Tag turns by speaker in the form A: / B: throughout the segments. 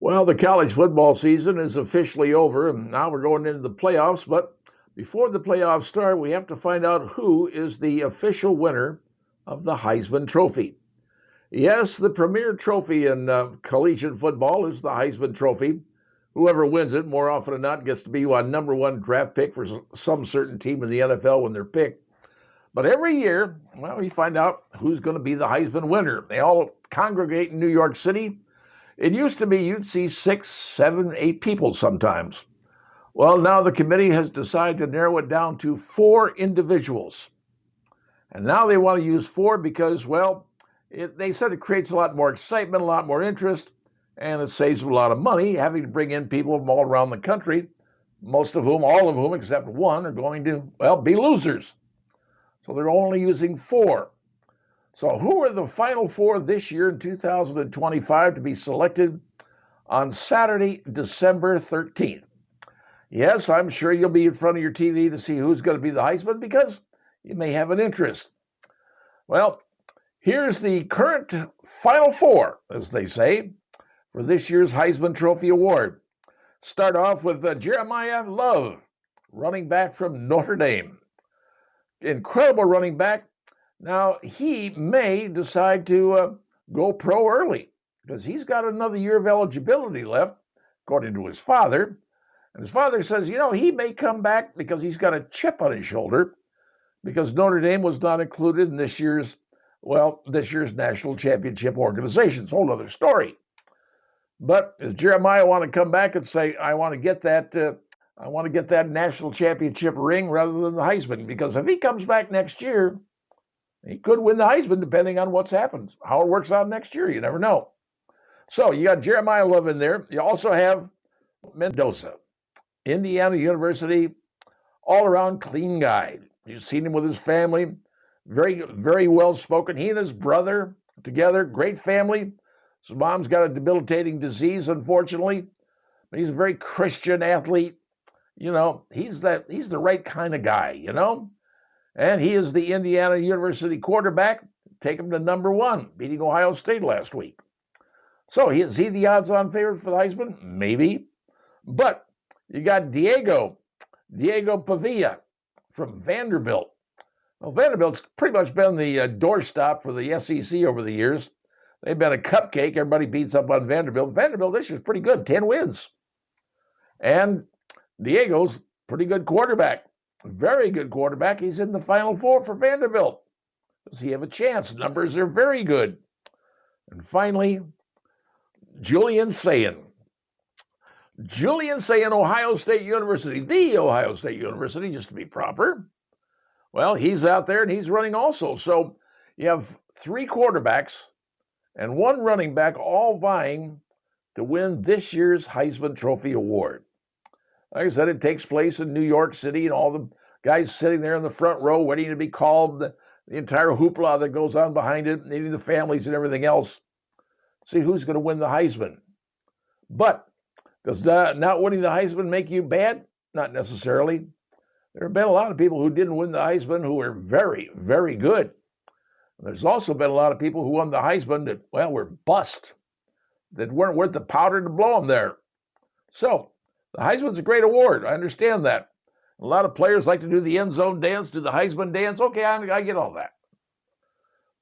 A: Well, the college football season is officially over, and now we're going into the playoffs. But before the playoffs start, we have to find out who is the official winner of the Heisman Trophy. Yes, the premier trophy in collegiate football is the Heisman Trophy. Whoever wins it, more often than not, gets to be a number one draft pick for some certain team in the NFL when they're picked. But every year, well, we find out who's going to be the Heisman winner. They all congregate in New York City. It used to be you'd see 6, 7, 8 people sometimes. Well, now the committee has decided to narrow it down to 4 individuals. And now they want to use 4 because, well, they said it creates a lot more excitement, a lot more interest, and it saves them a lot of money having to bring in people from all around the country, most of whom, all of whom, except one, are going to, well, be losers. So they're only using 4. So who are the final 4 this year in 2025 to be selected on Saturday, December 13th? Yes, I'm sure you'll be in front of your TV to see who's going to be the Heisman because you may have an interest. Well, here's the current final 4, as they say, for this year's Heisman Trophy Award. Start off with Jeremiah Love, running back from Notre Dame. Incredible running back. Now, he may decide to go pro early because he's got another year of eligibility left, according to his father. And his father says, he may come back because he's got a chip on his shoulder because Notre Dame was not included in this year's national championship organization. It's a whole other story. But does Jeremiah want to come back and say, I want to get that national championship ring rather than the Heisman? Because if he comes back next year, he could win the Heisman depending on what's happened, how it works out next year. You never know. So you got Jeremiah Love in there. You also have Mendoza, Indiana University, all-around clean guy. You've seen him with his family, very, very well-spoken. He and his brother together, great family. His mom's got a debilitating disease, unfortunately, but he's a very Christian athlete. He's the right kind of guy, And he is the Indiana University quarterback. Take him to number 1, beating Ohio State last week. So is he the odds-on favorite for the Heisman? Maybe. But you got Diego Pavia from Vanderbilt. Well, Vanderbilt's pretty much been the doorstop for the SEC over the years. They've been a cupcake. Everybody beats up on Vanderbilt. Vanderbilt this year's pretty good, 10 wins. And Diego's pretty good quarterback. Very good quarterback. He's in the Final 4 for Vanderbilt. Does he have a chance? Numbers are very good. And finally, Julian Sayin. Ohio State University, the Ohio State University, just to be proper. Well, he's out there and he's running also. So you have 3 quarterbacks and 1 running back all vying to win this year's Heisman Trophy Award. Like I said, it takes place in New York City, and all the guys sitting there in the front row waiting to be called, the entire hoopla that goes on behind it, needing the families and everything else. See who's going to win the Heisman. But does not winning the Heisman make you bad? Not necessarily. There have been a lot of people who didn't win the Heisman who were very, very good. There's also been a lot of people who won the Heisman that, well, were bust, that weren't worth the powder to blow them there. So the Heisman's a great award. I understand that. A lot of players like to do the end zone dance, do the Heisman dance. Okay, I get all that.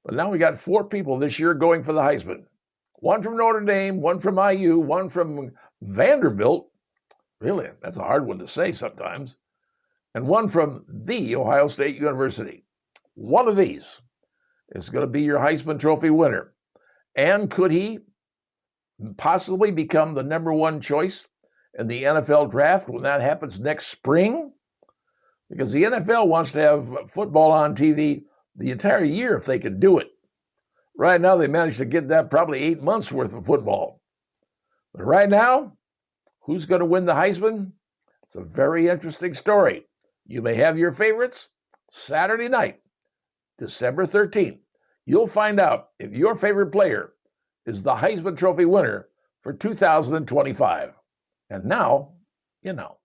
A: But now we got 4 people this year going for the Heisman. 1 from Notre Dame, 1 from IU, 1 from Vanderbilt. Really, that's a hard one to say sometimes. And 1 from the Ohio State University. One of these is going to be your Heisman Trophy winner. And could he possibly become the number 1 choice in the NFL draft when that happens next spring? Because the NFL wants to have football on TV the entire year if they could do it. Right now, they managed to get that probably 8 months worth of football. But right now, who's going to win the Heisman? It's a very interesting story. You may have your favorites Saturday night, December 13th. You'll find out if your favorite player is the Heisman Trophy winner for 2025. And now, you know.